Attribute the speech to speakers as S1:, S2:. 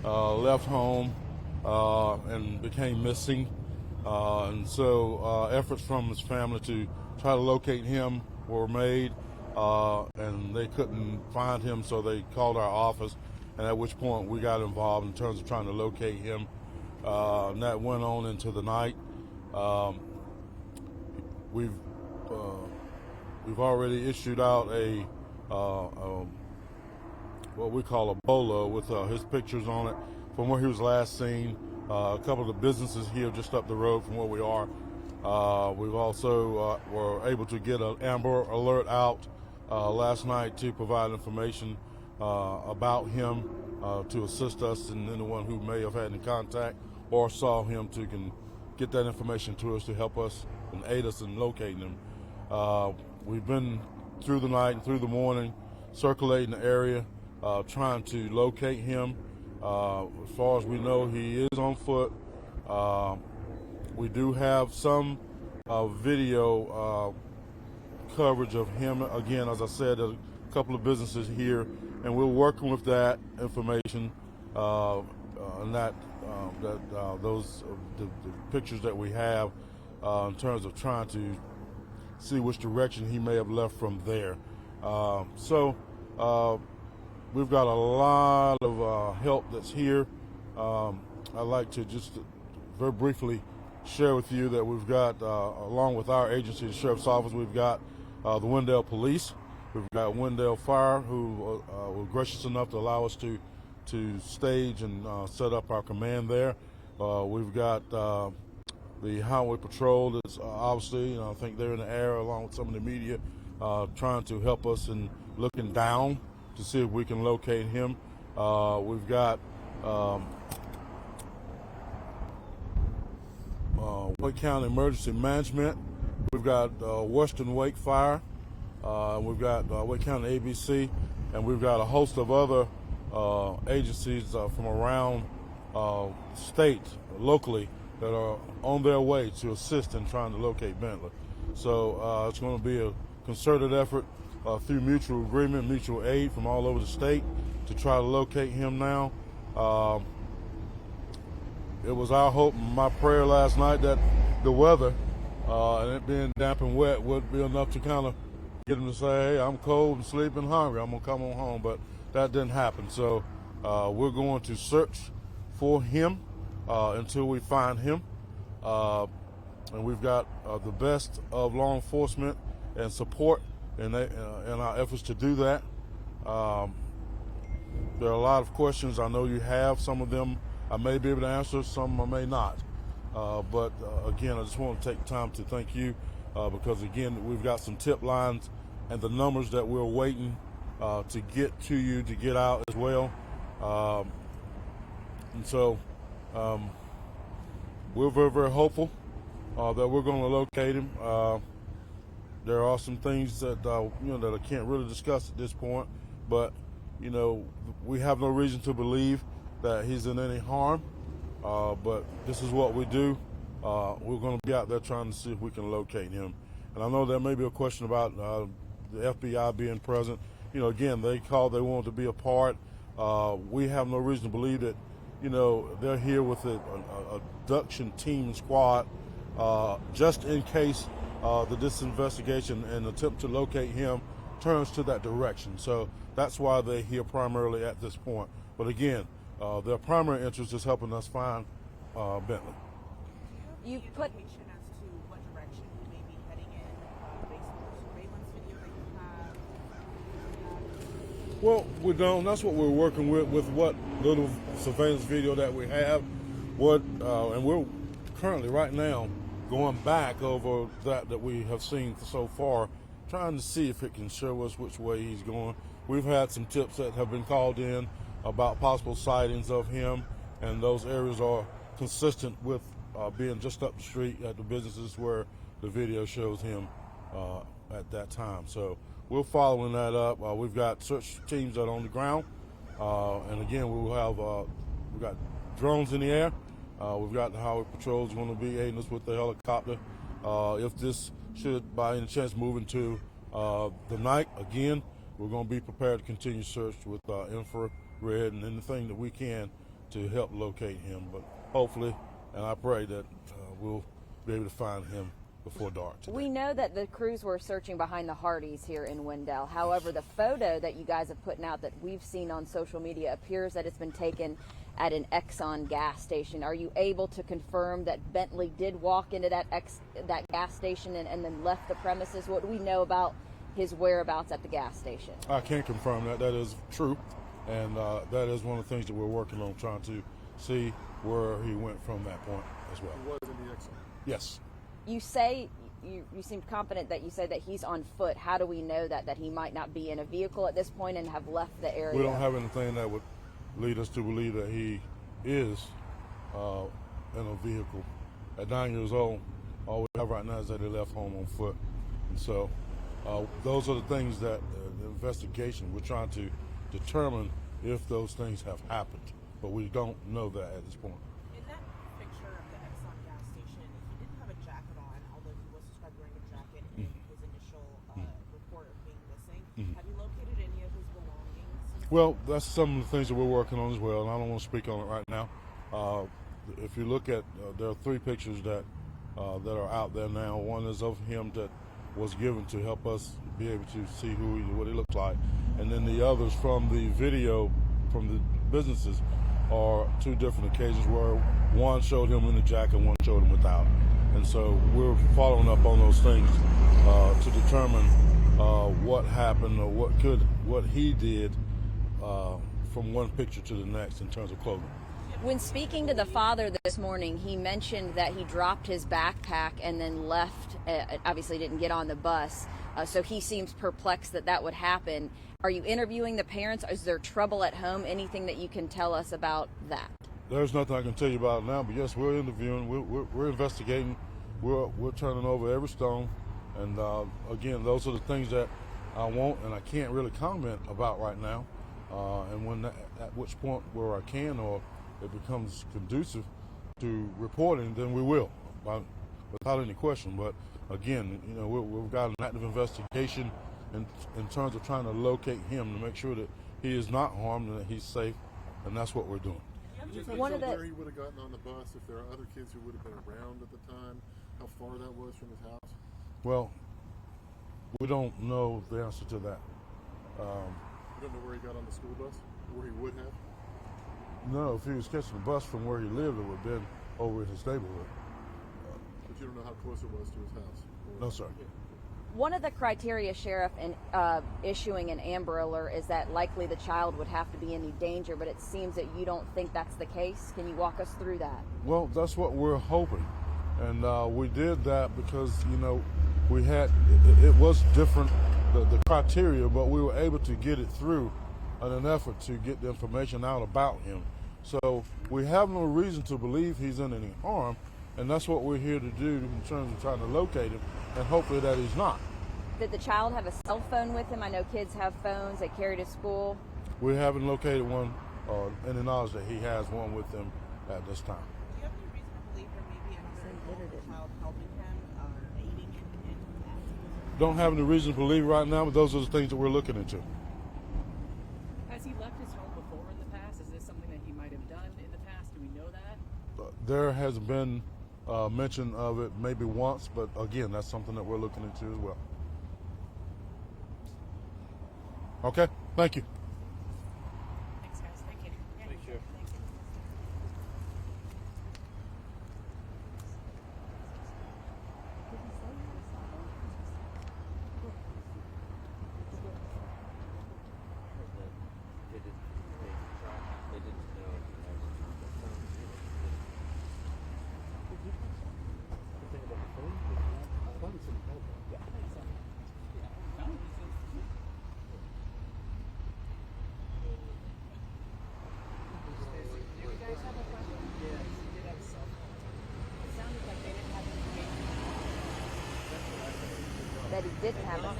S1: left home and became missing. And so efforts from his family to try to locate him were made, and they couldn't find him, so they called our office, and at which point we got involved in terms of trying to locate him. And that went on into the night. We've already issued out a what we call a bolo with his pictures on it from where he was last seen. A couple of the businesses here just up the road from where we are. We've also were able to get an Amber Alert out last night to provide information about him to assist us and anyone who may have had any contact or saw him to can get that information to us to help us and aid us in locating him. We've been through the night and through the morning circulating the area trying to locate him. As far as we know, he is on foot. We do have some video coverage of him. Again, as I said, a couple of businesses here, and we're working with that information and those the pictures that we have in terms of trying to see which direction he may have left from there. We've got a lot of help that's here. I'd like to just very briefly share with you that we've got, along with our agency, the Sheriff's Office, we've got the Wendell Police, we've got Wendell Fire, who were gracious enough to allow us to stage and set up our command there. We've got the Highway Patrol that's obviously, I think they're in the air along with some of the media trying to help us in looking down to see if we can locate him. We've got Wake County Emergency Management. We've got Western Wake Fire. We've got Wake County ABC, and we've got a host of other agencies from around state, locally, that are on their way to assist in trying to locate Bentley. So it's going to be a concerted effort through mutual agreement, mutual aid from all over the state to try to locate him now. It was our hope and my prayer last night that the weather and it being damp and wet would be enough to kind of get him to say, hey, I'm cold and sleeping hungry, I'm going to come on home, but that didn't happen. So we're going to search for him until we find him. And we've got the best of law enforcement and support in our efforts to do that. There are a lot of questions I know you have. Some of them I may be able to answer, some I may not. But again, I just want to take time to thank you because, again, we've got some tip lines and the numbers that we're waiting to get to you to get out as well. And so we're very, very hopeful that we're going to locate him. There are some things that that I can't really discuss at this point, but we have no reason to believe that he's in any harm. But this is what we do. We're going to be out there trying to see if we can locate him. And I know there may be a question about the FBI being present. Again, they wanted to be a part. We have no reason to believe that, they're here with an abduction team and squad just in case this investigation and attempt to locate him turns to that direction. So that's why they're here primarily at this point. But again, their primary interest is helping us find Bentley.
S2: You put
S3: indication as to what direction he may be heading in based on the surveillance video that you have?
S1: Well, we don't. That's what we're working with what little surveillance video that we have. And we're currently right now going back over that we have seen so far, trying to see if it can show us which way he's going. We've had some tips that have been called in about possible sightings of him, and those areas are consistent with being just up the street at the businesses where the video shows him at that time. So we're following that up. We've got search teams that are on the ground, and again, we will have we've got drones in the air. We've got the highway patrols going to be aiding us with the helicopter. If this should by any chance move into the night, again, we're going to be prepared to continue search with infrared and anything that we can to help locate him. But hopefully, and I pray that we'll be able to find him before dark today.
S2: We know that the crews were searching behind the Hardys here in Wendell. However, the photo that you guys have put out that we've seen on social media appears that it's been taken at an Exxon gas station. Are you able to confirm that Bentley did walk into that gas station and then left the premises? What do we know about his whereabouts at the gas station?
S1: I can't confirm that. That is true, and that is one of the things that we're working on, trying to see where he went from that point as well.
S4: He was in the Exxon?
S1: Yes.
S2: You say you seem confident that you say that he's on foot. How do we know that he might not be in a vehicle at this point and have left the area?
S1: We don't have anything that would lead us to believe that he is in a vehicle. At 9 years old, all we have right now is that he left home on foot. And so those are the things that the investigation, we're trying to determine if those things have happened. But we don't know that at this point.
S3: In that picture of the Exxon gas station, he didn't have a jacket on, although he was described wearing a jacket in his initial report of being missing. Have you located any of his belongings?
S1: Well, that's some of the things that we're working on as well, and I don't want to speak on it right now. If you look at, there are 3 pictures that are out there now. One is of him that was given to help us be able to see what he looked like, and then the others from the video from the businesses are 2 different occasions where one showed him in the jacket, one showed him without. And so we're following up on those things to determine what happened or what he did from one picture to the next in terms of clothing.
S2: When speaking to the father this morning, he mentioned that he dropped his backpack and then left, obviously didn't get on the bus, so he seems perplexed that would happen. Are you interviewing the parents? Is there trouble at home? Anything that you can tell us about that?
S1: There's nothing I can tell you about it now, but yes, we're interviewing, we're investigating, we're turning over every stone, and again, those are the things that I want and I can't really comment about right now, and when at which point where I can or it becomes conducive to reporting, then we will, without any question. But again, we've got an active investigation in terms of trying to locate him to make sure that he is not harmed and that he's safe, and that's what we're doing.
S4: Do you think where he would have gotten on the bus if there are other kids who would have been around at the time? How far that was from his house?
S1: Well, we don't know the answer to that.
S4: You don't know where he got on the school bus? Where he would have?
S1: No, if he was catching the bus from where he lived, it would have been over in his neighborhood.
S4: But you don't know how close it was to his house?
S1: No, sir.
S2: One of the criteria, Sheriff, in issuing an Amber Alert is that likely the child would have to be in any danger, but it seems that you don't think that's the case. Can you walk us through that?
S1: Well, that's what we're hoping. And we did that because, we had, it was different, the criteria, but we were able to get it through in an effort to get the information out about him. So we have no reason to believe he's in any harm, and that's what we're here to do in terms of trying to locate him, and hopefully that he's not.
S2: Did the child have a cell phone with him? I know kids have phones they carry to school.
S1: We haven't located one, or any knowledge that he has one with him at this time.
S3: Do you have any reason to believe there may be another child helping him or aiding him in that?
S1: Don't have any reason to believe right now, but those are the things that we're looking into.
S5: Has he left his home before in the past? Is this something that he might have done in the past? Do we know that?
S1: There has been mention of it maybe once, but again, that's something that we're looking into as well. Okay, thank you.
S5: Thanks, guys. Thank you.
S4: Thanks, Sheriff.
S5: Thank you.
S2: That he didn't have a